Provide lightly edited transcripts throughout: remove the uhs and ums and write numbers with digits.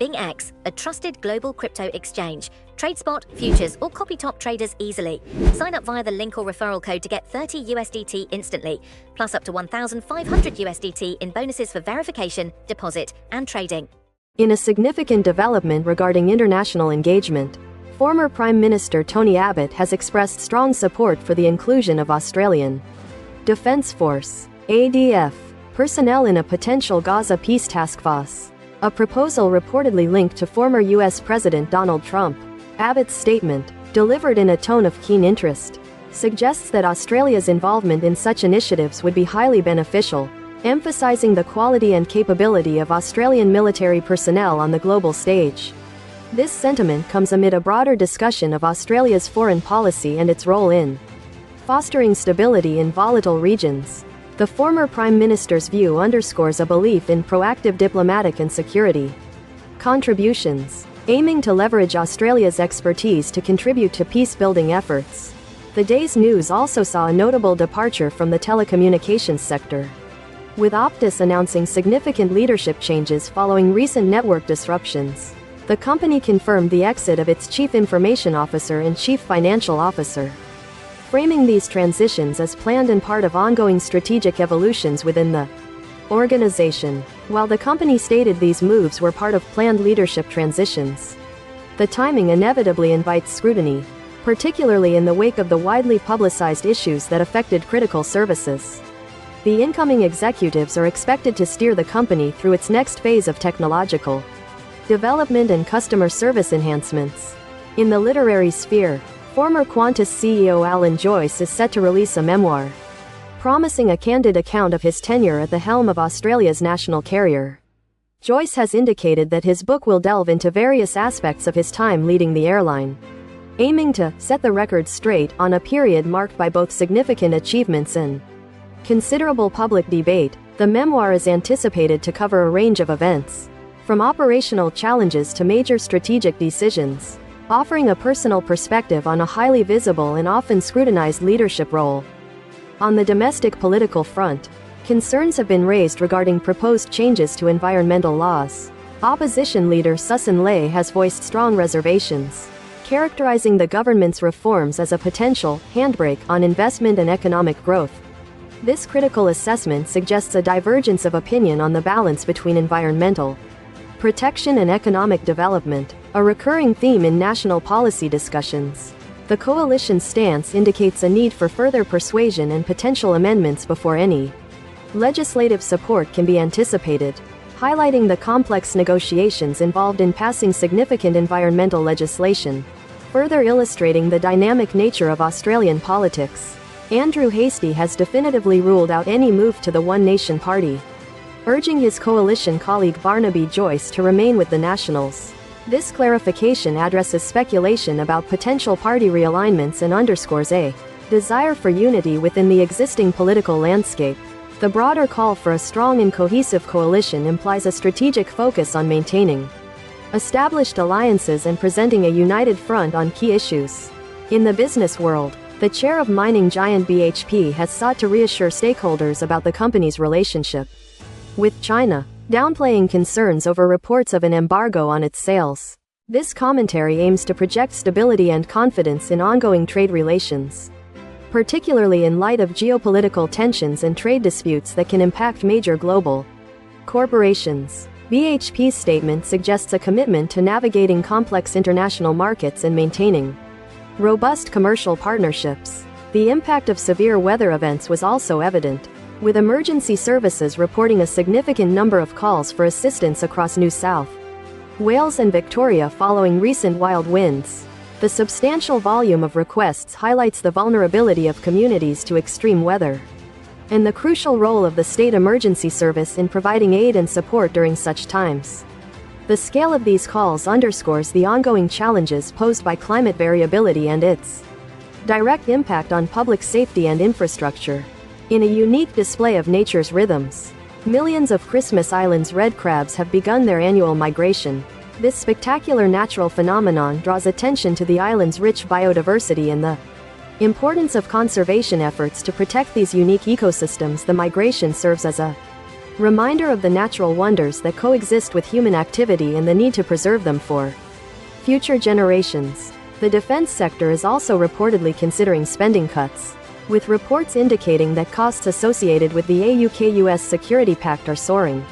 BingX, a trusted global crypto exchange. Trade spot, futures, or copy top traders easily. Sign up via the link or referral code to get 30 USDT instantly, plus up to 1,500 USDT in bonuses for verification, deposit, and trading. In a significant development regarding international engagement, former Prime Minister Tony Abbott has expressed strong support for the inclusion of Australian Defence Force (ADF) personnel in a potential Gaza peace taskforce, a proposal reportedly linked to former U.S. President Donald Trump. Abbott's statement, delivered in a tone of keen interest, suggests that Australia's involvement in such initiatives would be highly beneficial, emphasizing the quality and capability of Australian military personnel on the global stage. This sentiment comes amid a broader discussion of Australia's foreign policy and its role in fostering stability in volatile regions. The former Prime Minister's view underscores a belief in proactive diplomatic and security contributions, aiming to leverage Australia's expertise to contribute to peace-building efforts. The day's news also saw a notable departure from the telecommunications sector, with Optus announcing significant leadership changes following recent network disruptions. The company confirmed the exit of its Chief Information Officer and Chief Financial Officer, framing these transitions as planned and part of ongoing strategic evolutions within the organization. While the company stated these moves were part of planned leadership transitions, the timing inevitably invites scrutiny, particularly in the wake of the widely publicized issues that affected critical services. The incoming executives are expected to steer the company through its next phase of technological development and customer service enhancements. In the literary sphere, former Qantas CEO Alan Joyce is set to release a memoir, promising a candid account of his tenure at the helm of Australia's national carrier. Joyce has indicated that his book will delve into various aspects of his time leading the airline, aiming to set the record straight on a period marked by both significant achievements and considerable public debate. The memoir is anticipated to cover a range of events, from operational challenges to major strategic decisions, offering a personal perspective on a highly visible and often scrutinized leadership role. On the domestic political front, concerns have been raised regarding proposed changes to environmental laws. Opposition leader Susan Ley has voiced strong reservations, characterizing the government's reforms as a potential handbrake on investment and economic growth. This critical assessment suggests a divergence of opinion on the balance between environmental protection and economic development, a recurring theme in national policy discussions. The coalition's stance indicates a need for further persuasion and potential amendments before any legislative support can be anticipated, highlighting the complex negotiations involved in passing significant environmental legislation, further illustrating the dynamic nature of Australian politics. Andrew Hastie has definitively ruled out any move to the One Nation Party, urging his coalition colleague Barnaby Joyce to remain with the Nationals. This clarification addresses speculation about potential party realignments and underscores a desire for unity within the existing political landscape. The broader call for a strong and cohesive coalition implies a strategic focus on maintaining established alliances and presenting a united front on key issues. In the business world, the chair of mining giant BHP has sought to reassure stakeholders about the company's relationship with China, downplaying concerns over reports of an embargo on its sales. This commentary aims to project stability and confidence in ongoing trade relations, particularly in light of geopolitical tensions and trade disputes that can impact major global corporations. BHP's statement suggests a commitment to navigating complex international markets and maintaining robust commercial partnerships. The impact of severe weather events was also evident, with emergency services reporting a significant number of calls for assistance across New South Wales and Victoria following recent wild winds. The substantial volume of requests highlights the vulnerability of communities to extreme weather, and the crucial role of the State Emergency Service in providing aid and support during such times. The scale of these calls underscores the ongoing challenges posed by climate variability and its direct impact on public safety and infrastructure. In a unique display of nature's rhythms, millions of Christmas Island's red crabs have begun their annual migration. This spectacular natural phenomenon draws attention to the island's rich biodiversity and the importance of conservation efforts to protect these unique ecosystems. The migration serves as a Reminder of the natural wonders that coexist with human activity and the need to preserve them for future generations. The defense sector is also reportedly considering spending cuts, with reports indicating that costs associated with the UK-US Security Pact are soaring.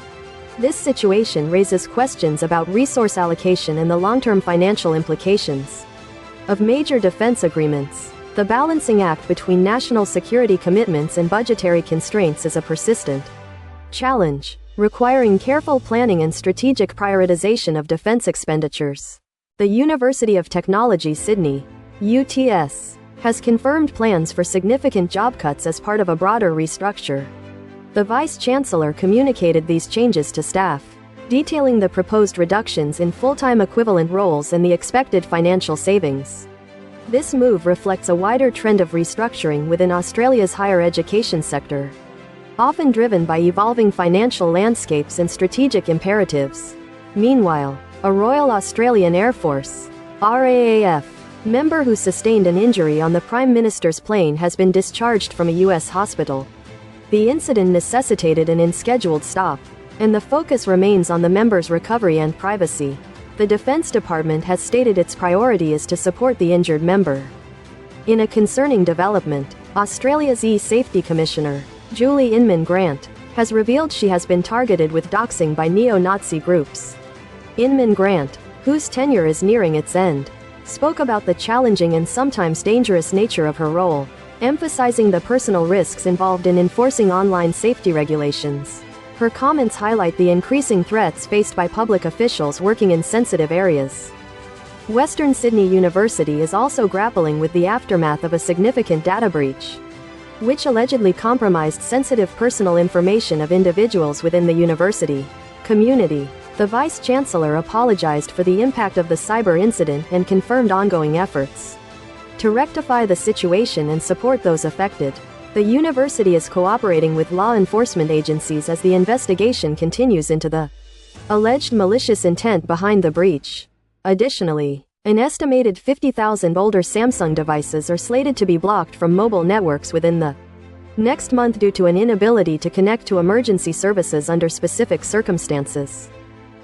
This situation raises questions about resource allocation and the long-term financial implications of major defense agreements. The balancing act between national security commitments and budgetary constraints is a persistent challenge, requiring careful planning and strategic prioritization of defense expenditures. The University of Technology Sydney, UTS, has confirmed plans for significant job cuts as part of a broader restructure. The Vice-Chancellor communicated these changes to staff, detailing the proposed reductions in full-time equivalent roles and the expected financial savings. This move reflects a wider trend of restructuring within Australia's higher education sector, often driven by evolving financial landscapes and strategic imperatives. Meanwhile, a Royal Australian Air Force (RAAF) member who sustained an injury on the Prime Minister's plane has been discharged from a U.S. hospital. The incident necessitated an unscheduled stop, and the focus remains on the member's recovery and privacy. The Defense Department has stated its priority is to support the injured member. In a concerning development, Australia's E-Safety Commissioner, Julie Inman-Grant, has revealed she has been targeted with doxing by neo-Nazi groups. Inman-Grant, whose tenure is nearing its end, spoke about the challenging and sometimes dangerous nature of her role, emphasizing the personal risks involved in enforcing online safety regulations. Her comments highlight the increasing threats faced by public officials working in sensitive areas. Western Sydney University is also grappling with the aftermath of a significant data breach, which allegedly compromised sensitive personal information of individuals within the university community. The Vice-Chancellor apologized for the impact of the cyber incident and confirmed ongoing efforts to rectify the situation and support those affected. The university is cooperating with law enforcement agencies as the investigation continues into the alleged malicious intent behind the breach. Additionally, an estimated 50,000 older Samsung devices are slated to be blocked from mobile networks within the next month due to an inability to connect to emergency services under specific circumstances.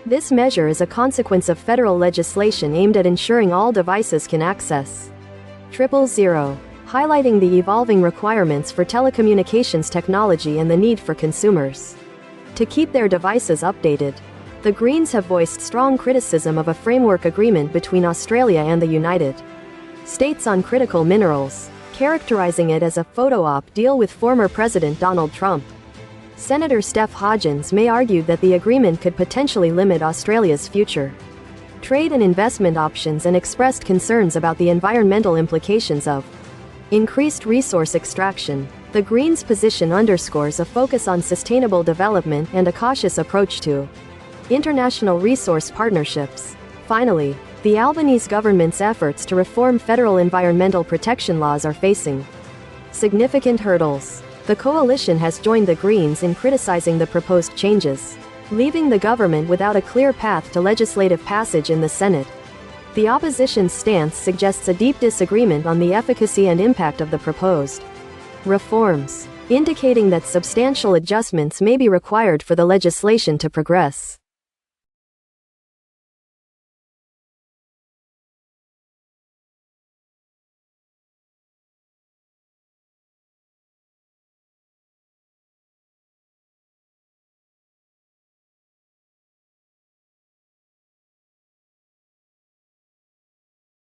This measure is a consequence of federal legislation aimed at ensuring all devices can access 000, highlighting the evolving requirements for telecommunications technology and the need for consumers to keep their devices updated. The Greens have voiced strong criticism of a framework agreement between Australia and the United States on critical minerals, characterizing it as a photo-op deal with former President Donald Trump. Senator Steph Hodgins may argue that the agreement could potentially limit Australia's future trade and investment options and expressed concerns about the environmental implications of increased resource extraction. The Greens' position underscores a focus on sustainable development and a cautious approach to international resource partnerships. Finally, the Albanese government's efforts to reform federal environmental protection laws are facing significant hurdles. The coalition has joined the Greens in criticizing the proposed changes, leaving the government without a clear path to legislative passage in the Senate. The opposition's stance suggests a deep disagreement on the efficacy and impact of the proposed reforms, indicating that substantial adjustments may be required for the legislation to progress.